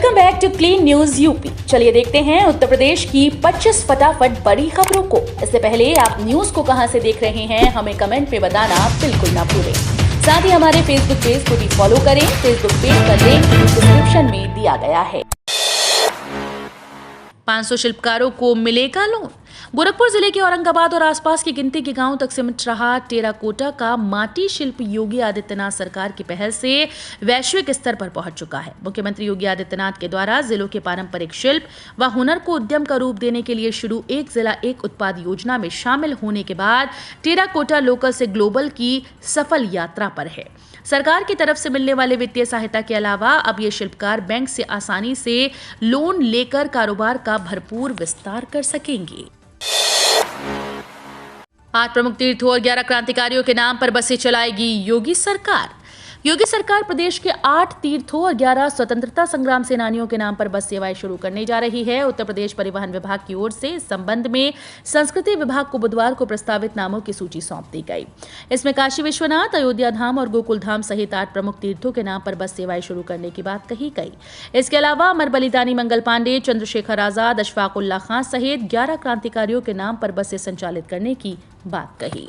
Welcome back to Clean News UP. चलिए देखते हैं उत्तर प्रदेश की 25 फटाफट बड़ी खबरों को। इससे पहले आप न्यूज को कहां से देख रहे हैं हमें कमेंट में बताना बिल्कुल ना भूलें। साथ ही हमारे फेसबुक पेज को भी फॉलो करें। फेसबुक पेज का लिंक डिस्क्रिप्शन में दिया गया है। 500 शिल्पकारों को मिलेगा लोन। गोरखपुर जिले के औरंगाबाद और आसपास की गिनती के गांवों तक सिमट रहा टेराकोटा का माटी शिल्प योगी आदित्यनाथ सरकार की पहल से वैश्विक स्तर पर पहुंच चुका है। मुख्यमंत्री योगी आदित्यनाथ के द्वारा जिलों के पारंपरिक शिल्प व हुनर को उद्यम का रूप देने के लिए शुरू एक जिला एक उत्पाद योजना में शामिल होने के बाद टेराकोटा लोकल से ग्लोबल की सफल यात्रा पर है। सरकार की तरफ से मिलने वाले वित्तीय सहायता के अलावा अब ये शिल्पकार बैंक से आसानी से लोन लेकर कारोबार का भरपूर विस्तार कर सकेंगे। 8 प्रमुख तीर्थों और 11 क्रांतिकारियों के नाम पर बसें चलाएगी योगी सरकार। योगी सरकार प्रदेश के 8 तीर्थों और 11 स्वतंत्रता संग्राम सेनानियों के नाम पर बस सेवाएं शुरू करने जा रही है। उत्तर प्रदेश परिवहन विभाग की ओर से इस संबंध में संस्कृति विभाग को बुधवार को प्रस्तावित नामों की सूची सौंप दी गई। इसमें काशी विश्वनाथ, अयोध्या धाम और गोकुल धाम सहित 8 प्रमुख तीर्थों के नाम पर बस सेवाएं शुरू करने की बात कही गई। इसके अलावा अमर बलिदानी मंगल पांडे, चंद्रशेखर आजाद, अशफाक उल्लाह खां सहित 11 क्रांतिकारियों के नाम पर बसें संचालित करने की बात कही।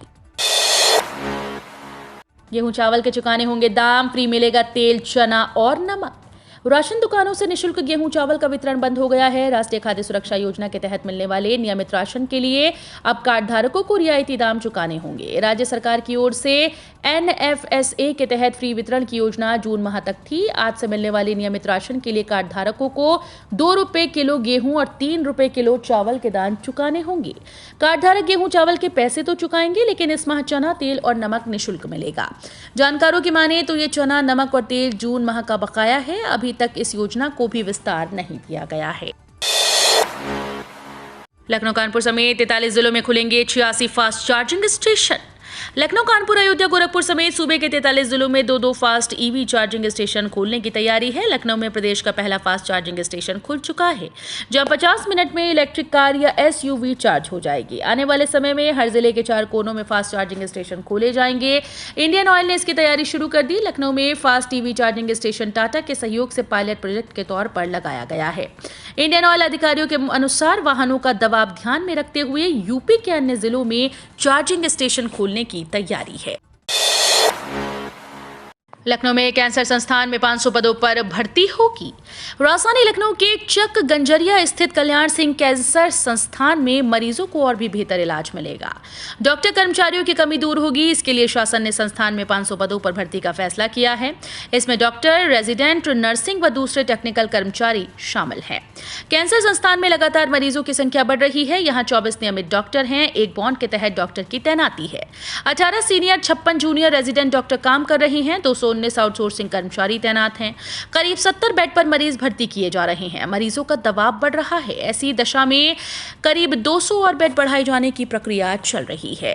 गेहूं चावल के चुकाने होंगे दाम, फ्री मिलेगा तेल, चना और नमक। राशन दुकानों से निःशुल्क गेहूं चावल का वितरण बंद हो गया है। राष्ट्रीय खाद्य सुरक्षा योजना के तहत मिलने वाले नियमित राशन के लिए अब कार्ड धारकों को रियायती दाम चुकाने होंगे। राज्य सरकार की ओर से NFSA के तहत फ्री वितरण की योजना जून माह तक थी। आज से मिलने वाले नियमित राशन के लिए कार्ड धारकों को 2 रुपए किलो गेहूं और 3 रुपए किलो चावल के दाम चुकाने होंगे। कार्ड धारक गेहूं चावल के पैसे तो चुकाएंगे, लेकिन इस माह चना, तेल और नमक निःशुल्क मिलेगा। जानकारों की माने तो ये चना, नमक और तेल जून माह का बकाया है। अभी तक इस योजना को भी विस्तार नहीं किया गया है। लखनऊ, कानपुर समेत 43 जिलों में खुलेंगे 86 fast charging station. Lucknow, Kanpur, Ayodhya, Gorakhpur समेत सूबे के 43 जिलों में 2-2 फास्ट EV चार्जिंग स्टेशन खोलने की तैयारी है। लखनऊ में प्रदेश का पहला फास्ट चार्जिंग स्टेशन खुल चुका है, जहां 50 मिनट में इलेक्ट्रिक कार या SUV चार्ज हो जाएगी। आने वाले समय में हर जिले के 4 कोनों में फास्ट चार्जिंग स्टेशन खोले जाएंगे। इंडियन ऑयल ने इसकी तैयारी शुरू कर दी। लखनऊ में fast EV charging station Tata के सहयोग से पायलट प्रोजेक्ट के तौर पर लगाया गया है। इंडियन ऑयल अधिकारियों के अनुसार वाहनों का दबाव ध्यान में रखते हुए यूपी के अन्य जिलों में चार्जिंग स्टेशन खोलने की तैयारी है। लखनऊ में कैंसर संस्थान में 500 पदों पर भर्ती होगी। राजधानी लखनऊ के चक गंजरिया स्थित कल्याण सिंह कैंसर संस्थान में मरीजों को और भी बेहतर इलाज मिलेगा। डॉक्टर कर्मचारियों की कमी दूर होगी। इसके लिए शासन ने संस्थान में 500 पदों पर भर्ती का फैसला किया है। इसमें डॉक्टर, रेजिडेंट नर्सिंग व दूसरे टेक्निकल कर्मचारी शामिल हैं। कैंसर संस्थान में लगातार मरीजों की संख्या बढ़ रही है। यहाँ 24 नियमित डॉक्टर हैं। एक बॉन्ड के तहत डॉक्टर की तैनाती है। 18 सीनियर, 56 जूनियर रेजिडेंट डॉक्टर काम कर रहे हैं। 219 आउटसोर्सिंग कर्मचारी तैनात हैं। करीब 70 बेड पर मरीज भर्ती किए जा रहे हैं। मरीजों का दबाव बढ़ रहा है। ऐसी दशा में करीब 200 और बेड बढ़ाए जाने की प्रक्रिया चल रही है।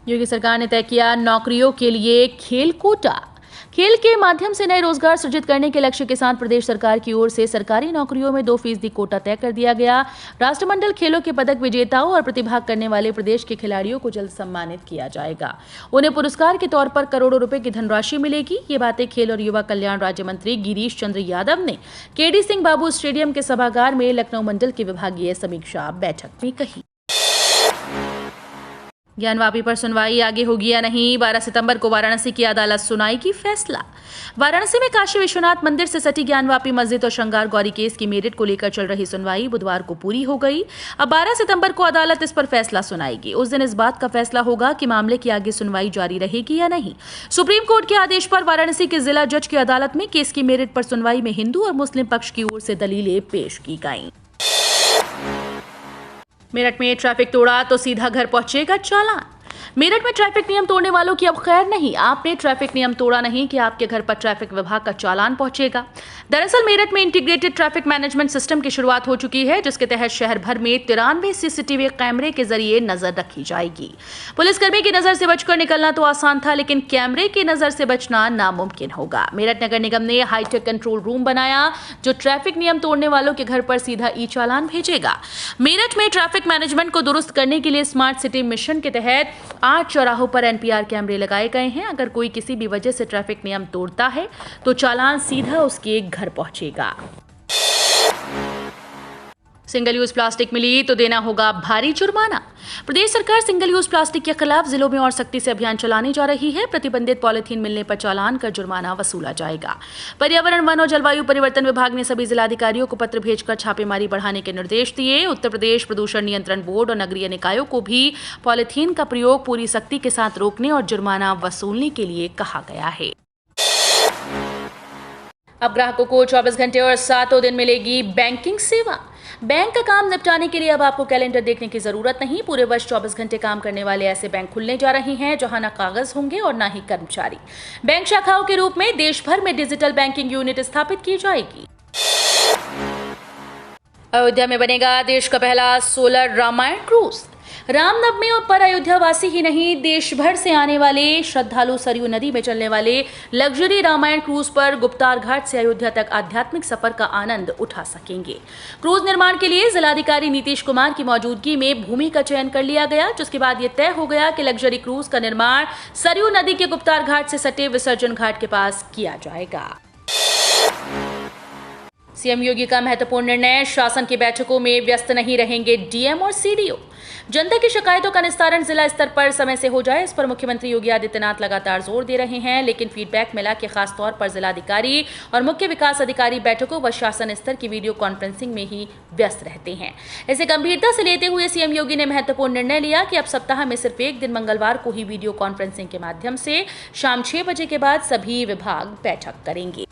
योगी सरकार ने तय किया नौकरियों के लिए खेल कोटा। खेल के माध्यम से नए रोजगार सृजित करने के लक्ष्य के साथ प्रदेश सरकार की ओर से सरकारी नौकरियों में 2% कोटा तय कर दिया गया। राष्ट्रमंडल खेलों के पदक विजेताओं और प्रतिभाग करने वाले प्रदेश के खिलाड़ियों को जल्द सम्मानित किया जाएगा। उन्हें पुरस्कार के तौर पर करोड़ों रुपए की धनराशि मिलेगी। ये बातें खेल और युवा कल्याण राज्य मंत्री गिरीश चंद्र यादव ने KD सिंह बाबू स्टेडियम के सभागार में लखनऊ मंडल की विभागीय समीक्षा बैठक में कही। ज्ञानवापी पर सुनवाई आगे होगी या नहीं, 12 सितंबर को वाराणसी की अदालत सुनाएगी फैसला। वाराणसी में काशी विश्वनाथ मंदिर से सटी ज्ञानवापी मस्जिद और श्रृंगार गौरी केस की मेरिट को लेकर चल रही सुनवाई बुधवार को पूरी हो गई। अब 12 सितंबर को अदालत इस पर फैसला सुनाएगी। उस दिन इस बात का फैसला होगा कि मामले की आगे सुनवाई जारी रहेगी या नहीं। सुप्रीम कोर्ट के आदेश पर वाराणसी के जिला जज की अदालत में केस की मेरिट पर सुनवाई में हिंदू और मुस्लिम पक्ष की ओर से दलीलें पेश की गईं। मेरठ में ट्रैफिक तोड़ा तो सीधा घर पहुंचेगा चालान। मेरठ में ट्रैफिक नियम तोड़ने वालों की अब खैर नहीं। आपने ट्रैफिक नियम तोड़ा नहीं कि आपके घर पर ट्रैफिक विभाग का चालान पहुंचेगा। दरअसल मेरठ में इंटीग्रेटेड ट्रैफिक मैनेजमेंट सिस्टम की शुरुआत हो चुकी है, जिसके तहत शहर भर में 93 CCTV कैमरे के जरिए नजर रखी जाएगी। पुलिसकर्मी की नजर से बचकर निकलना तो आसान था, लेकिन कैमरे की नजर से बचना नामुमकिन होगा। मेरठ नगर निगम ने हाईटेक कंट्रोल रूम बनाया, जो ट्रैफिक नियम तोड़ने वालों के घर पर सीधा ई-चालान भेजेगा। मेरठ में ट्रैफिक मैनेजमेंट को दुरुस्त करने के लिए स्मार्ट सिटी मिशन के तहत 8 चौराहों पर एनपीआर कैमरे लगाए गए हैं। अगर कोई किसी भी वजह से ट्रैफिक नियम तोड़ता है तो चालान सीधा उसके घर पहुंचेगा। सिंगल यूज प्लास्टिक मिली तो देना होगा भारी जुर्माना। प्रदेश सरकार सिंगल यूज प्लास्टिक के खिलाफ जिलों में और सख्ती से अभियान चलाने जा रही है। प्रतिबंधित पॉलिथीन मिलने पर चालान कर जुर्माना वसूला जाएगा। पर्यावरण, वन और जलवायु परिवर्तन विभाग ने सभी जिलाधिकारियों को पत्र भेजकर छापेमारी बढ़ाने के निर्देश दिए। उत्तर प्रदेश प्रदूषण नियंत्रण बोर्ड और नगरीय निकायों को भी पॉलिथीन का प्रयोग पूरी सख्ती के साथ रोकने और जुर्माना वसूलने के लिए कहा गया है। अब ग्राहकों को 24 घंटे और 7 दिन मिलेगी बैंकिंग सेवा। बैंक का काम निपटाने के लिए अब आपको कैलेंडर देखने की जरूरत नहीं। पूरे वर्ष 24 घंटे काम करने वाले ऐसे बैंक खुलने जा रहे हैं जहां न कागज होंगे और न ही कर्मचारी। बैंक शाखाओं के रूप में देश भर में डिजिटल बैंकिंग यूनिट स्थापित की जाएगी। अयोध्या में बनेगा देश का पहला सोलर रामायण क्रूज। रामनवमी पर अयोध्यावासी ही नहीं, देश भर से आने वाले श्रद्धालु सरयू नदी में चलने वाले लग्जरी रामायण क्रूज पर गुप्तार घाट से अयोध्या तक आध्यात्मिक सफर का आनंद उठा सकेंगे। क्रूज निर्माण के लिए जिलाधिकारी नीतीश कुमार की मौजूदगी में भूमि का चयन कर लिया गया, जिसके बाद यह तय हो गया कि लग्जरी क्रूज का निर्माण सरयू नदी के गुप्तार घाट से सटे विसर्जन घाट के पास किया जाएगा। सीएम योगी का महत्वपूर्ण निर्णय, शासन की बैठकों में व्यस्त नहीं रहेंगे डीएम और सीडीओ। जनता की शिकायतों का निस्तारण जिला स्तर पर समय से हो जाए, इस पर मुख्यमंत्री योगी आदित्यनाथ लगातार जोर दे रहे हैं। लेकिन फीडबैक मिला कि खासतौर पर जिलाधिकारी और मुख्य विकास अधिकारी बैठकों व शासन स्तर की वीडियो कॉन्फ्रेंसिंग में ही व्यस्त रहते हैं। इसे गंभीरता से लेते हुए सीएम योगी ने महत्वपूर्ण निर्णय लिया कि अब सप्ताह में सिर्फ एक दिन मंगलवार को ही वीडियो कॉन्फ्रेंसिंग के माध्यम से शाम 6 बजे के बाद सभी विभाग बैठक करेंगे।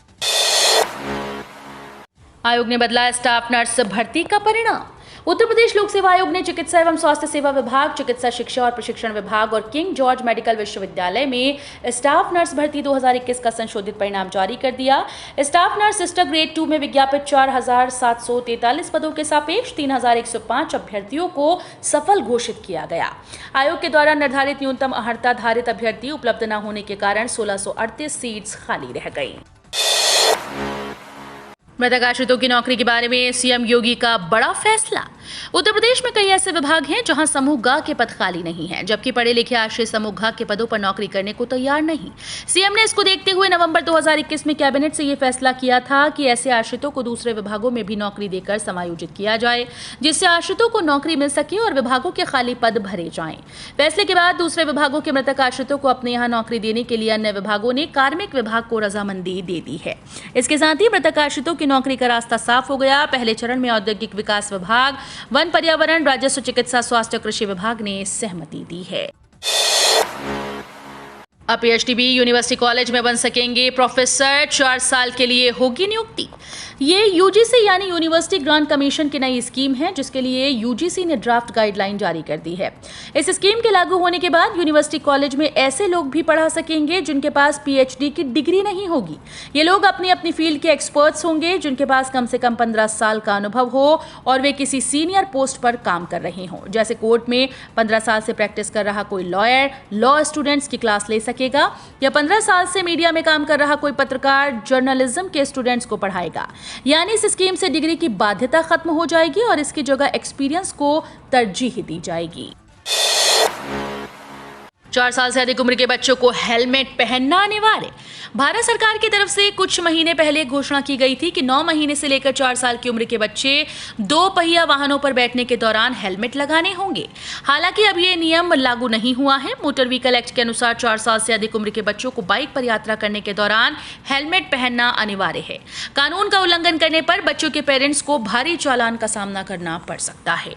आयोग ने बदला स्टाफ नर्स भर्ती का परिणाम। उत्तर प्रदेश लोक सेवा आयोग ने चिकित्सा एवं स्वास्थ्य सेवा विभाग, चिकित्सा शिक्षा और प्रशिक्षण विभाग और किंग जॉर्ज मेडिकल विश्वविद्यालय में स्टाफ नर्स भर्ती 2021 का संशोधित परिणाम जारी कर दिया। स्टाफ नर्स सिस्टर ग्रेड 2 में विज्ञापित 4,743 पदों के सापेक्ष 3,105 अभ्यर्थियों को सफल घोषित किया गया। आयोग के द्वारा निर्धारित न्यूनतम अर्हता धारित अभ्यर्थी उपलब्ध न होने के कारण 1638 सीट्स खाली रह गई। मृतक आश्रितों की नौकरी के बारे में सीएम योगी का बड़ा फैसला। उत्तर प्रदेश में कई ऐसे विभाग हैं जहां समूह ग के पद खाली नहीं हैं, जबकि पढ़े लिखे आश्रित समूह घ के पदों पर नौकरी करने को तैयार नहीं। सीएम ने इसको देखते हुए नवंबर 2021 में कैबिनेट से यह फैसला किया था कि ऐसे आश्रितों को दूसरे विभागों में भी नौकरी देकर समायोजित किया जाए, जिससे आश्रितों को नौकरी मिल सके और विभागों के खाली पद भरे जाएं। फैसले के बाद दूसरे विभागों के मृतक आश्रितों को अपने यहाँ नौकरी देने के लिए अन्य विभागों ने कार्मिक विभाग को रजामंदी दे दी है। इसके साथ ही मृतक आश्रितों की नौकरी का रास्ता साफ हो गया। पहले चरण में औद्योगिक विकास विभाग, वन पर्यावरण, राजस्व, चिकित्सा, स्वास्थ्य, कृषि विभाग ने सहमति दी है। अब पीएचडी यूनिवर्सिटी कॉलेज में बन सकेंगे प्रोफेसर, 4 साल के लिए होगी नियुक्ति। ये यूजीसी यानी यूनिवर्सिटी ग्रांट कमीशन की नई स्कीम है, जिसके लिए यूजीसी ने ड्राफ्ट गाइडलाइन जारी कर दी है। इस स्कीम के लागू होने के बाद यूनिवर्सिटी कॉलेज में ऐसे लोग भी पढ़ा सकेंगे जिनके पास पीएचडी की डिग्री नहीं होगी। ये लोग अपनी अपनी फील्ड के एक्सपर्ट्स होंगे, जिनके पास कम से कम 15 साल का अनुभव हो और वे किसी सीनियर पोस्ट पर काम कर रहे हों। जैसे कोर्ट में 15 साल से प्रैक्टिस कर रहा कोई लॉयर लॉ स्टूडेंट्स की क्लास ले सकेगा, या 15 साल से मीडिया में काम कर रहा कोई पत्रकार जर्नलिज्म के स्टूडेंट्स को पढ़ाएगा। यानी इस स्कीम से डिग्री की बाध्यता खत्म हो जाएगी और इसकी जगह एक्सपीरियंस को तरजीह दी जाएगी। 4 साल से अधिक उम्र के बच्चों को हेलमेट पहनना अनिवार्य। भारत सरकार की तरफ से कुछ महीने पहले घोषणा की गई थी कि 9 महीने से लेकर 4 साल की उम्र के बच्चे 2 पहिया वाहनों पर बैठने के दौरान हेलमेट लगाने होंगे। हालांकि अब ये नियम लागू नहीं हुआ है। मोटर व्हीकल एक्ट के अनुसार 4 साल से अधिक उम्र के बच्चों को बाइक पर यात्रा करने के दौरान हेलमेट पहनना अनिवार्य है। कानून का उल्लंघन करने पर बच्चों के पेरेंट्स को भारी चालान का सामना करना पड़ सकता है।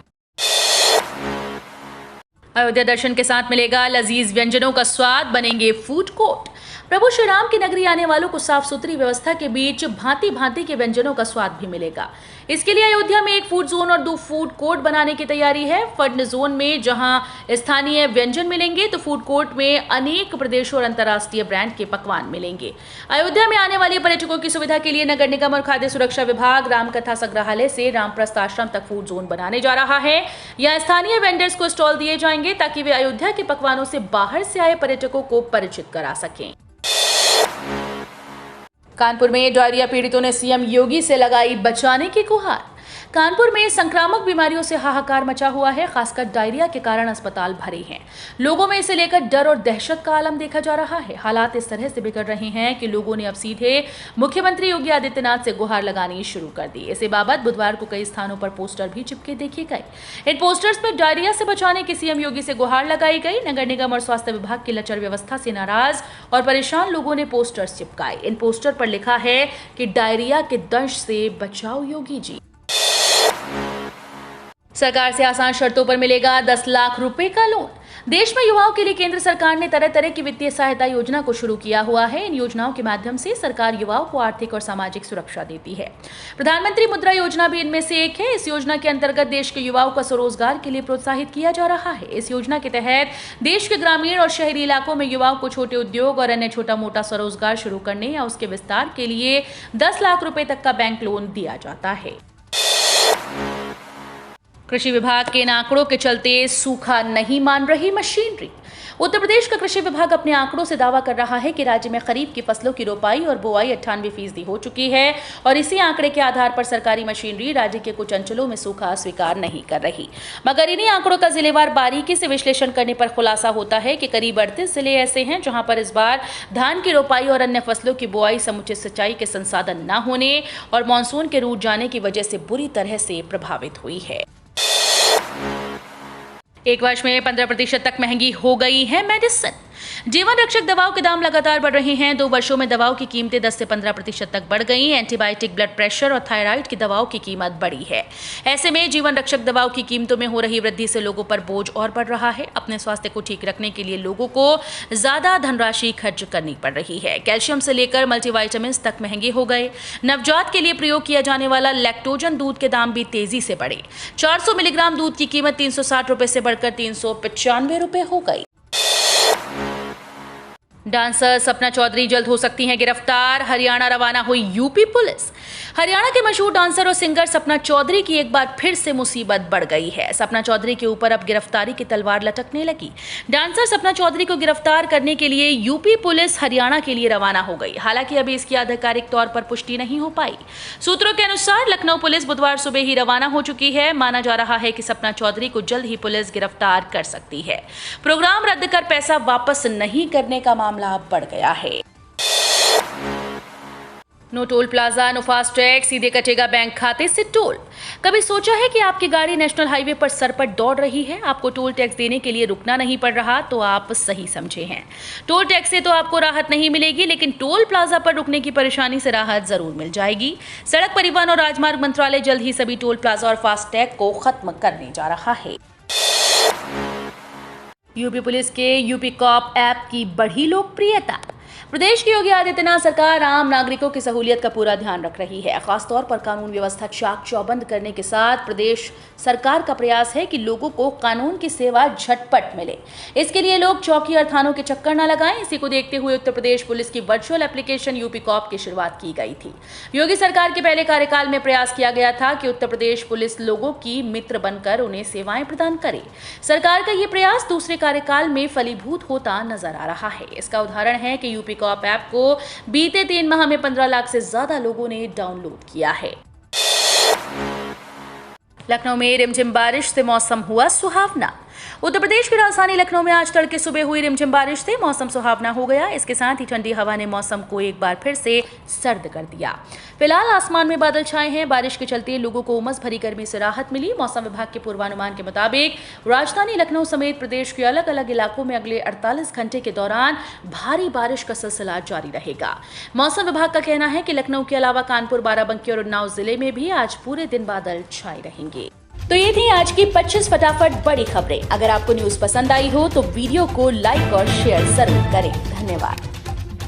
अयोध्या दर्शन के साथ मिलेगा लजीज व्यंजनों का स्वाद, बनेंगे फूड कोर्ट। प्रभु श्री राम की नगरी आने वालों को साफ सुथरी व्यवस्था के बीच भांति भांति के व्यंजनों का स्वाद भी मिलेगा। इसके लिए अयोध्या में एक फूड जोन और 2 फूड कोर्ट बनाने की तैयारी है। फूड जोन में जहां स्थानीय व्यंजन मिलेंगे, तो फूड कोर्ट में अनेक प्रदेशों और अंतर्राष्ट्रीय ब्रांड के पकवान मिलेंगे। अयोध्या में आने वाले पर्यटकों की सुविधा के लिए नगर निगम और खाद्य सुरक्षा विभाग रामकथा संग्रहालय से रामप्रस्थ आश्रम तक फूड जोन बनाने जा रहा है। यहाँ स्थानीय वेंडर्स को स्टॉल दिए जाएंगे ताकि वे अयोध्या के पकवानों से बाहर से आए पर्यटकों को परिचित करा सकें। कानपुर में डायरिया पीड़ितों ने सीएम योगी से लगाई बचाने की गुहार। कानपुर में संक्रामक बीमारियों से हाहाकार मचा हुआ है। खासकर डायरिया के कारण अस्पताल भरे हैं। लोगों में इसे लेकर डर और दहशत का आलम देखा जा रहा है। हालात इस तरह से बिगड़ रहे हैं कि लोगों ने अब सीधे मुख्यमंत्री योगी आदित्यनाथ से गुहार लगानी शुरू कर दी। इसी बाबत बुधवार को कई स्थानों पर पोस्टर भी चिपके देखे गए। इन पोस्टर्स में डायरिया से बचाने की सीएम योगी से गुहार लगाई गई। नगर निगम और स्वास्थ्य विभाग की लचर व्यवस्था से नाराज और परेशान लोगों ने पोस्टर्स चिपकाए। इन पोस्टर पर लिखा है कि डायरिया के दंश से बचाओ योगी जी। सरकार से आसान शर्तों पर मिलेगा 10 लाख रुपए का लोन। देश में युवाओं के लिए केंद्र सरकार ने तरह तरह की वित्तीय सहायता योजना को शुरू किया हुआ है। इन योजनाओं के माध्यम से सरकार युवाओं को आर्थिक और सामाजिक सुरक्षा देती है। प्रधानमंत्री मुद्रा योजना भी इनमें से एक है। इस योजना के अंतर्गत देश के युवाओं को स्वरोजगार के लिए प्रोत्साहित किया जा रहा है। इस योजना के तहत देश के ग्रामीण और शहरी इलाकों में युवाओं को छोटे उद्योग और अन्य छोटा मोटा स्वरोजगार शुरू करने या उसके विस्तार के लिए 10 लाख रुपए तक का बैंक लोन दिया जाता है। कृषि विभाग के इन आंकड़ों के चलते सूखा नहीं मान रही मशीनरी। उत्तर प्रदेश का कृषि विभाग अपने आंकड़ों से दावा कर रहा है कि राज्य में खरीफ की फसलों की रोपाई और बुआई 98% हो चुकी है और इसी आंकड़े के आधार पर सरकारी मशीनरी राज्य के कुछ अंचलों में सूखा स्वीकार नहीं कर रही। मगर इन्हीं आंकड़ों का जिलेवार बारीकी से विश्लेषण करने पर खुलासा होता है कि करीब 38 जिले ऐसे हैं जहां पर इस बार धान की रोपाई और अन्य फसलों की बुआई समुचित सिंचाई के संसाधन न होने और मानसून के रूठ जाने की वजह से बुरी तरह से प्रभावित हुई है। एक वर्ष में 15% तक महंगी हो गई है मेडिसिन। जीवन रक्षक दवाओं के दाम लगातार बढ़ रहे हैं। 2 वर्षों में दवाओं की कीमतें 10 से 15% तक बढ़ गई। एंटीबायोटिक, ब्लड प्रेशर और थायराइड की दवाओं की कीमत बढ़ी है। ऐसे में जीवन रक्षक दवाओं की कीमतों में हो रही वृद्धि से लोगों पर बोझ और बढ़ रहा है। अपने स्वास्थ्य को ठीक रखने के लिए लोगों को ज्यादा धनराशि खर्च करनी पड़ रही है। कैल्शियम से लेकर मल्टीविटामिन तक महंगे हो गए। नवजात के लिए प्रयोग किया जाने वाला लैक्टोजन दूध के दाम भी तेजी से बढ़े। 400 मिलीग्राम दूध की कीमत 360 रुपए से बढ़कर 395 रुपए हो गई। डांसर सपना चौधरी जल्द हो सकती हैं गिरफ्तार। हरियाणा रवाना हुई यूपी पुलिस। हरियाणा के मशहूर डांसर और सिंगर सपना चौधरी की एक बार फिर से मुसीबत बढ़ गई है। सपना चौधरी के ऊपर अब गिरफ्तारी की तलवार लटकने लगी। डांसर सपना चौधरी को गिरफ्तार करने के लिए यूपी पुलिस हरियाणा के लिए रवाना हो गई। हालांकि अभी इसकी आधिकारिक तौर पर पुष्टि नहीं हो पाई। सूत्रों के अनुसार लखनऊ पुलिस बुधवार सुबह ही रवाना हो चुकी है। माना जा रहा है कि सपना चौधरी को जल्द ही पुलिस गिरफ्तार कर सकती है। प्रोग्राम रद्द कर पैसा वापस नहीं करने का मामला बढ़ गया है। No toll plaza, no FASTag, सीधे कटेगा बैंक खाते से टोल। कभी सोचा है कि आपकी गाड़ी नेशनल हाईवे पर सरपट दौड़ रही है, आपको टोल टैक्स देने के लिए रुकना नहीं पड़ रहा? तो आप सही समझे हैं। टोल टैक्स से तो आपको राहत नहीं मिलेगी, लेकिन टोल प्लाजा पर रुकने की परेशानी से राहत जरूर मिल जाएगी। सड़क परिवहन और राजमार्ग मंत्रालय जल्द ही सभी टोल प्लाजा और फास्टैग को खत्म करने जा रहा है। यूपी पुलिस के यूपी कॉप ऐप की बढ़ी लोकप्रियता। प्रदेश की योगी आदित्यनाथ सरकार आम नागरिकों की सहूलियत का पूरा ध्यान रख रही है। खासतौर पर कानून व्यवस्था चाक चौबंद करने के साथ प्रदेश सरकार का प्रयास है कि लोगों को कानून की सेवा झटपट मिले। इसके लिए लोग चौकी और थानों के चक्कर न लगाएं। इसी को देखते हुए उत्तर प्रदेश पुलिस की वर्चुअल एप्लीकेशन यूपी कॉप की शुरुआत की गई थी। योगी सरकार के पहले कार्यकाल में प्रयास किया गया था कि उत्तर प्रदेश पुलिस लोगों की मित्र बनकर उन्हें सेवाएं प्रदान करे। सरकार का ये प्रयास दूसरे कार्यकाल में फलीभूत होता नजर आ रहा है। इसका उदाहरण है कि यूपी कॉप ऐप को बीते 3 माह में 15 लाख से ज्यादा लोगों ने डाउनलोड किया है। लखनऊ में रिमझिम बारिश से मौसम हुआ सुहावना। उत्तर प्रदेश की राजधानी लखनऊ में आज तड़के सुबह हुई रिमझिम बारिश से मौसम सुहावना हो गया। इसके साथ ही ठंडी हवा ने मौसम को एक बार फिर से सर्द कर दिया। फिलहाल आसमान में बादल छाए हैं। बारिश के चलते लोगों को उमस भरी गर्मी से राहत मिली। मौसम विभाग के पूर्वानुमान के मुताबिक राजधानी लखनऊ समेत प्रदेश के अलग अलग इलाकों में अगले 48 घंटे के दौरान भारी बारिश का सिलसिला जारी रहेगा। मौसम विभाग का कहना है कि लखनऊ के अलावा कानपुर, बाराबंकी और उन्नाव जिले में भी आज पूरे दिन बादल छाए रहेंगे। तो ये थी आज की 25 फटाफट बड़ी खबरें। अगर आपको न्यूज़ पसंद आई हो तो वीडियो को लाइक और शेयर जरूर करें। धन्यवाद।